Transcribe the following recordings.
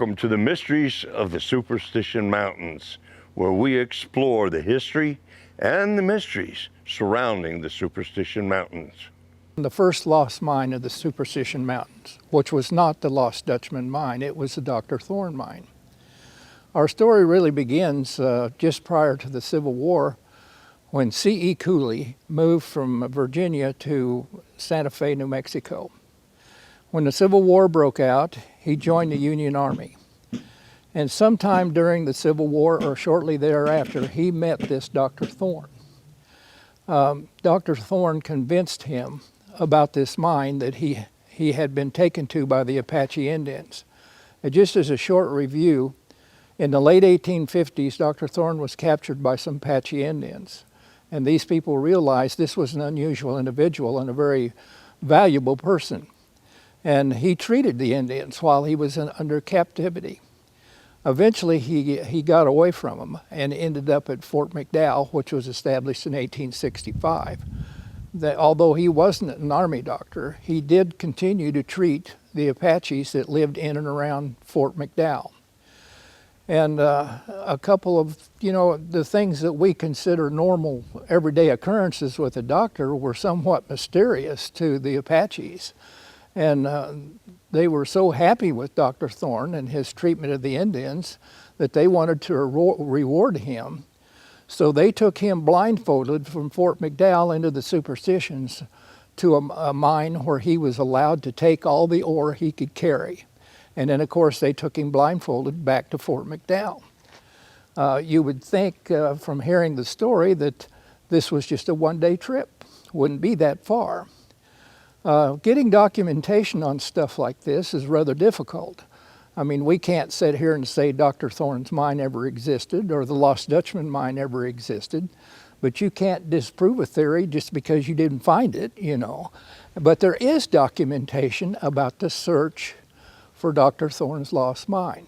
Welcome to the Mysteries of the Superstition Mountains, where we explore the history and the mysteries surrounding the Superstition Mountains. The first lost mine of the Superstition Mountains, which was not the lost Dutchman mine, it was the Dr. Thorne Mine. Our story really begins just prior to the Civil War, when C.E. Cooley moved from Virginia to Santa Fe, New Mexico. When the Civil War broke out, he joined the Union Army. And sometime during the Civil War or shortly thereafter, he met this Dr. Thorne. Dr. Thorne convinced him about this mine that he had been taken to by the Apache Indians. And just as a short review, in the late 1850s, Dr. Thorne was captured by some Apache Indians. And these people realized this was an unusual individual and a very valuable person. And he treated the Indians while he was under captivity. Eventually, he got away from them and ended up at Fort McDowell, which was established in 1865. Although he wasn't an Army doctor, he did continue to treat the Apaches that lived in and around Fort McDowell. And a couple of, the things that we consider normal everyday occurrences with a doctor were somewhat mysterious to the Apaches. And they were so happy with Dr. Thorne and his treatment of the Indians that they wanted to reward him. So they took him blindfolded from Fort McDowell into the Superstitions to a mine where he was allowed to take all the ore he could carry. And then, of course, they took him blindfolded back to Fort McDowell. You would think from hearing the story that this was just a one-day trip. Wouldn't be that far. Getting documentation on stuff like this is rather difficult. I mean, we can't sit here and say Dr. Thorne's mine ever existed or the Lost Dutchman mine ever existed, but you can't disprove a theory just because you didn't find it, But there is documentation about the search for Dr. Thorne's lost mine.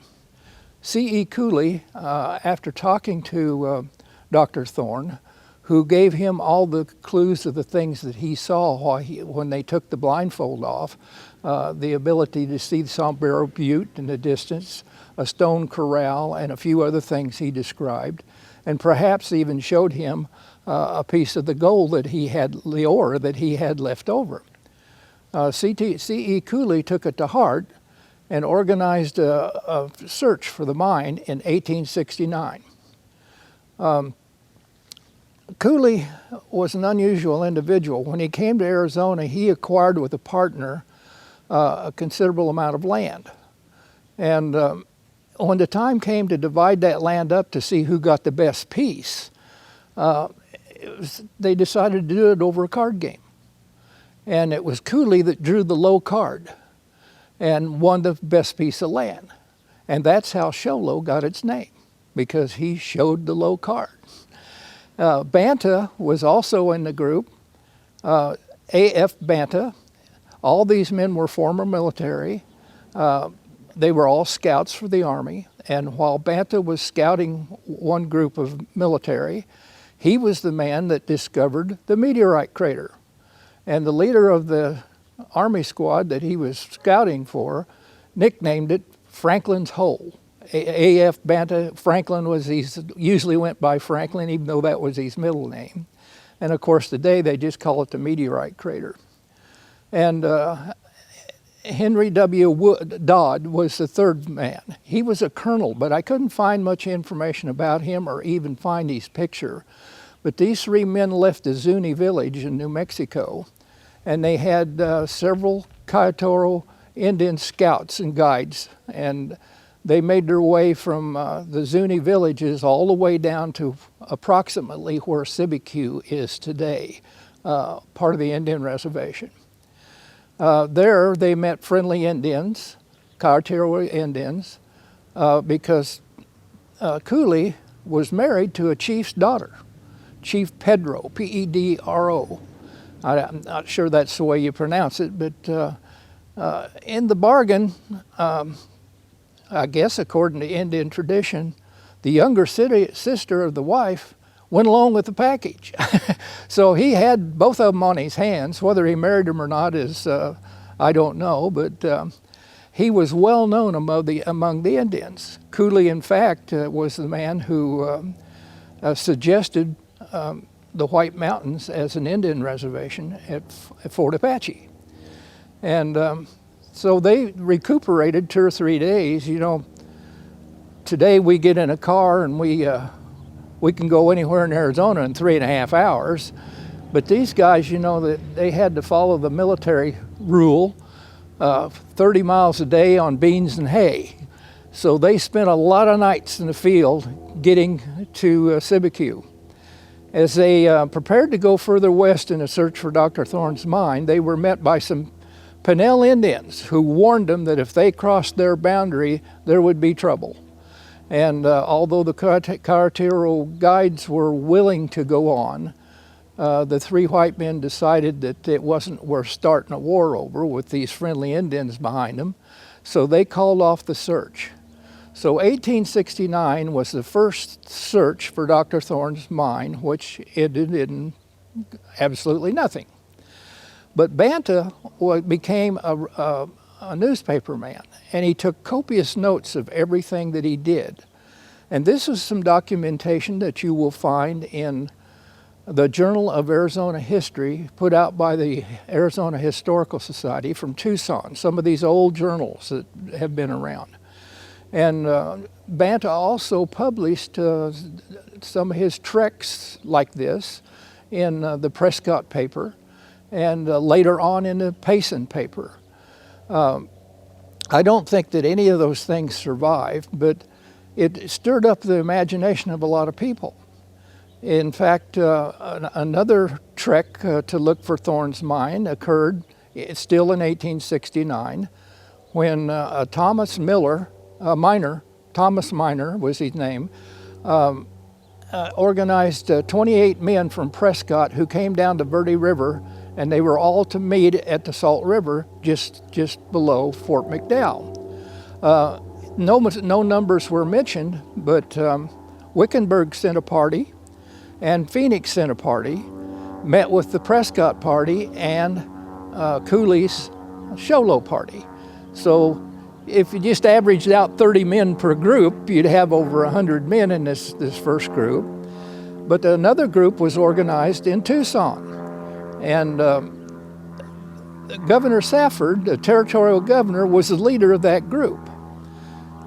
C.E. Cooley, after talking to Dr. Thorne, who gave him all the clues of the things that he saw when they took the blindfold off, the ability to see the Sombrero Butte in the distance, a stone corral, and a few other things he described, and perhaps even showed him a piece of the gold that he had, the ore that he had left over. C.E. Cooley took it to heart and organized a search for the mine in 1869. Cooley was an unusual individual. When he came to Arizona, he acquired with a partner a considerable amount of land. And when the time came to divide that land up to see who got the best piece, they decided to do it over a card game. And it was Cooley that drew the low card and won the best piece of land. And that's how Sholo got its name, because he showed the low card. Banta was also in the group, A.F. Banta. All these men were former military. They were all scouts for the Army. And while Banta was scouting one group of military, he was the man that discovered the meteorite crater. And the leader of the Army squad that he was scouting for nicknamed it Franklin's Hole. A.F. Banta, Franklin usually went by Franklin, even though that was his middle name. And of course today they just call it the meteorite crater. And Henry W. Dodd was the third man. He was a colonel, but I couldn't find much information about him or even find his picture. But these three men left the Zuni village in New Mexico, and they had several Kayatoro Indian scouts and guides, and they made their way from the Zuni villages all the way down to approximately where Sibique is today, part of the Indian reservation. There they met friendly Indians, Kayatoro Indians, because Cooley was married to a chief's daughter, Chief Pedro, P-E-D-R-O. I'm not sure that's the way you pronounce it, but in the bargain, I guess according to Indian tradition, the younger sister of the wife went along with the package. So he had both of them on his hands. Whether he married them or not is, I don't know, but he was well known among the Indians. Cooley, in fact, was the man who suggested the White Mountains as an Indian reservation at Fort Apache. And so they recuperated 2 or 3 days. You know, today we get in a car and we can go anywhere in Arizona in 3.5 hours. But these guys, you know, that they had to follow the military rule, 30 miles a day on beans and hay. So they spent a lot of nights in the field getting to Sibique. As they prepared to go further west in a search for Dr. Thorne's mine, they were met by some Pinnell Indians who warned them that if they crossed their boundary, there would be trouble. And although the carretero guides were willing to go on, the 3 white men decided that it wasn't worth starting a war over with these friendly Indians behind them, so they called off the search. So 1869 was the first search for Dr. Thorne's mine, which ended in absolutely nothing. But Banta became a newspaper man, and he took copious notes of everything that he did. And this is some documentation that you will find in the Journal of Arizona History, put out by the Arizona Historical Society from Tucson, some of these old journals that have been around. And Banta also published some of his treks like this in the Prescott paper, and later on in the Payson paper. I don't think that any of those things survived, but it stirred up the imagination of a lot of people. In fact, another trek to look for Thorne's mine occurred still in 1869 when Thomas Miner was his name, organized 28 men from Prescott who came down to Verde River, and they were all to meet at the Salt River just below Fort McDowell. No numbers were mentioned, but Wickenburg sent a party, and Phoenix sent a party, met with the Prescott party and Cooley's Sholo party. So if you just averaged out 30 men per group, you'd have over 100 men in this first group. But another group was organized in Tucson. And Governor Safford, the territorial governor, was the leader of that group.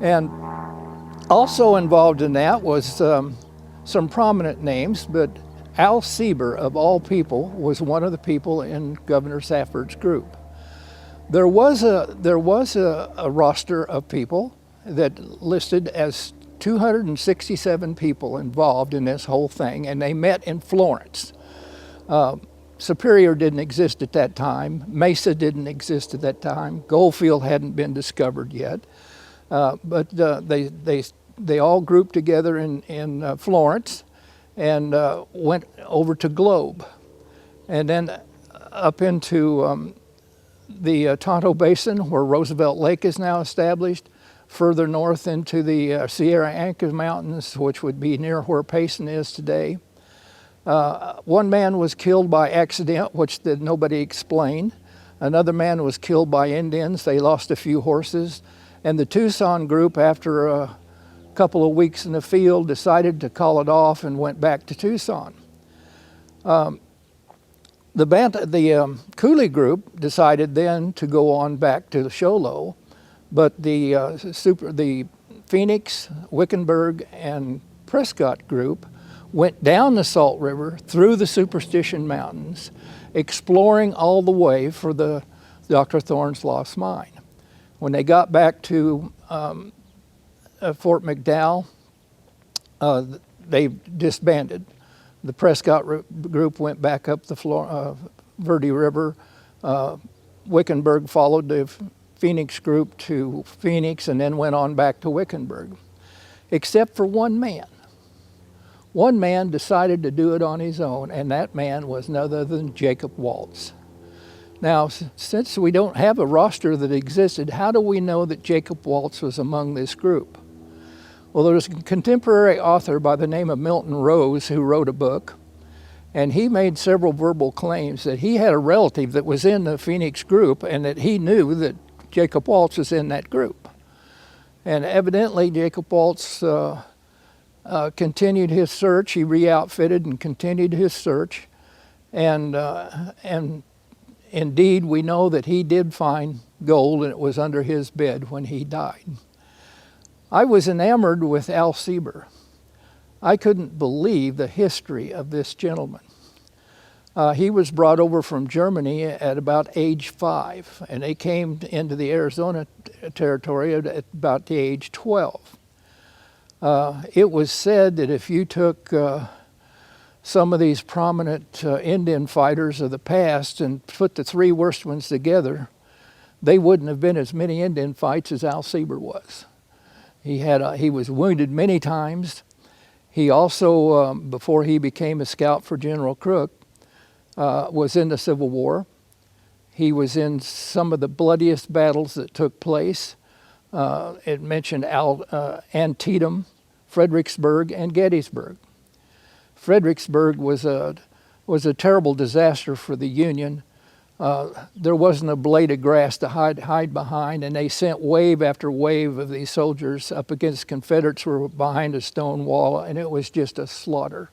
And also involved in that was some prominent names, but Al Sieber, of all people, was one of the people in Governor Safford's group. There was a roster of people that listed as 267 people involved in this whole thing, and they met in Florence. Superior didn't exist at that time. Mesa didn't exist at that time. Goldfield hadn't been discovered yet. But they all grouped together in Florence and went over to Globe, and then up into the Tonto Basin, where Roosevelt Lake is now established, further north into the Sierra Anca Mountains, which would be near where Payson is today. One man was killed by accident, which nobody explained. Another man was killed by Indians. They lost a few horses. And the Tucson group, after a couple of weeks in the field, decided to call it off and went back to Tucson. The Cooley group decided then to go on back to the Sholo, but the Phoenix, Wickenburg, and Prescott group went down the Salt River through the Superstition Mountains, exploring all the way for the Dr. Thorne's lost mine. When they got back to Fort McDowell, they disbanded. The Prescott group went back up the Verde River. Wickenburg followed the Phoenix group to Phoenix and then went on back to Wickenburg, except for one man. One man decided to do it on his own, and that man was none other than Jacob Waltz. Now, since we don't have a roster that existed, how do we know that Jacob Waltz was among this group? Well, there was a contemporary author by the name of Milton Rose who wrote a book, and he made several verbal claims that he had a relative that was in the Phoenix group and that he knew that Jacob Waltz was in that group. And evidently Jacob Waltz continued his search. He re-outfitted and continued his search. And indeed, we know that he did find gold, and it was under his bed when he died. I was enamored with Al Sieber. I couldn't believe the history of this gentleman. He was brought over from Germany at about age 5, and they came into the Arizona territory at about the age 12. It was said that if you took some of these prominent Indian fighters of the past and put the 3 worst ones together, they wouldn't have been as many Indian fights as Al Sieber was. He was wounded many times. He also, before he became a scout for General Crook, was in the Civil War. He was in some of the bloodiest battles that took place. It mentioned Antietam, Fredericksburg, and Gettysburg. Fredericksburg was a terrible disaster for the Union. There wasn't a blade of grass to hide behind, and they sent wave after wave of these soldiers up against Confederates who were behind a stone wall, and it was just a slaughter.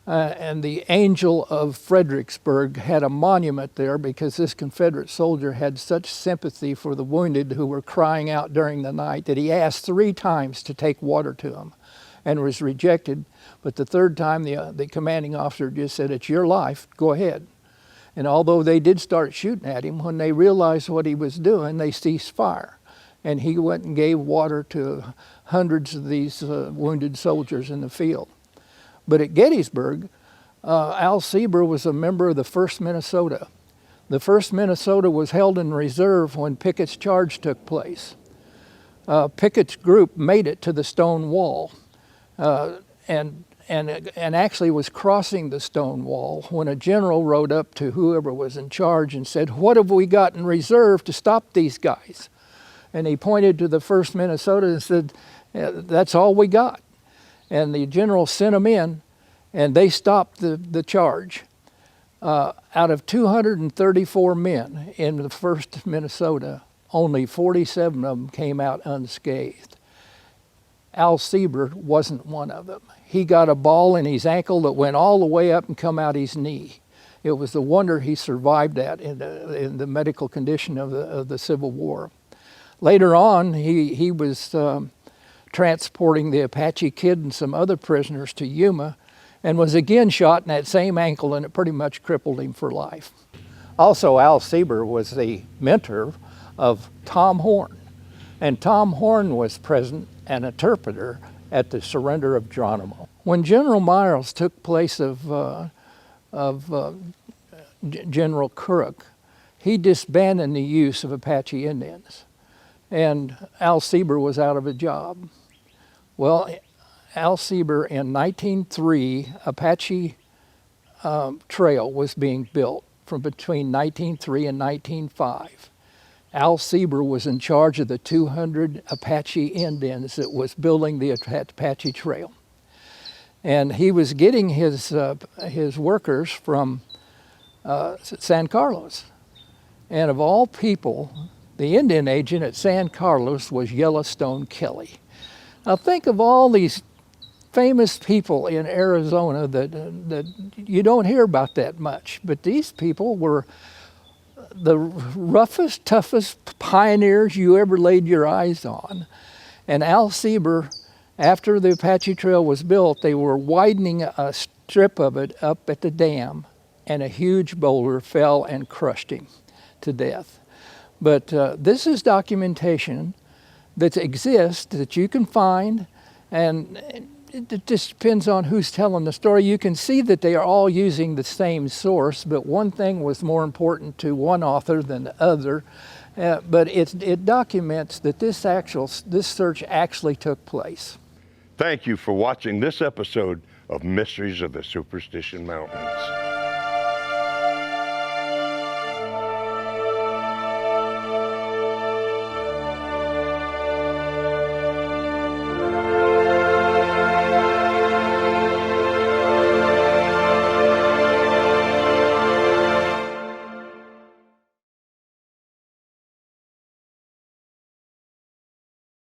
And the Angel of Fredericksburg had a monument there because this Confederate soldier had such sympathy for the wounded who were crying out during the night that he asked 3 times to take water to them and was rejected. But the 3rd time, the commanding officer just said, "It's your life, go ahead." And although they did start shooting at him, when they realized what he was doing, they ceased fire. And he went and gave water to hundreds of these wounded soldiers in the field. But at Gettysburg, Al Sieber was a member of the 1st Minnesota. The 1st Minnesota was held in reserve when Pickett's charge took place. Pickett's group made it to the stone wall and actually was crossing the stone wall when a general rode up to whoever was in charge and said, "What have we got in reserve to stop these guys?" And he pointed to the 1st Minnesota and said, "That's all we got." And the general sent them in, and they stopped the charge. Out of 234 men in the 1st Minnesota, only 47 of them came out unscathed. Al Sieber wasn't one of them. He got a ball in his ankle that went all the way up and come out his knee. It was the wonder he survived that in the medical condition of the Civil War. Later on, he was transporting the Apache Kid and some other prisoners to Yuma, and was again shot in that same ankle, and it pretty much crippled him for life. Also, Al Sieber was the mentor of Tom Horn, and Tom Horn was present, an interpreter, at the surrender of Geronimo. When General Miles took place of General Crook, he disbanded the use of Apache Indians, and Al Sieber was out of a job. Well, Al Sieber in 1903, Apache Trail was being built from between 1903 and 1905. Al Sieber was in charge of the 200 Apache Indians that was building the Apache Trail. And he was getting his workers from San Carlos. And of all people, the Indian agent at San Carlos was Yellowstone Kelly. Now think of all these famous people in Arizona that you don't hear about that much, but these people were the roughest, toughest pioneers you ever laid your eyes on. And Al Sieber, after the Apache Trail was built, they were widening a strip of it up at the dam, and a huge boulder fell and crushed him to death. But this is documentation that exists, that you can find, and it just depends on who's telling the story. You can see that they are all using the same source, but one thing was more important to one author than the other. But it documents that this search actually took place. Thank you for watching this episode of Mysteries of the Superstition Mountains.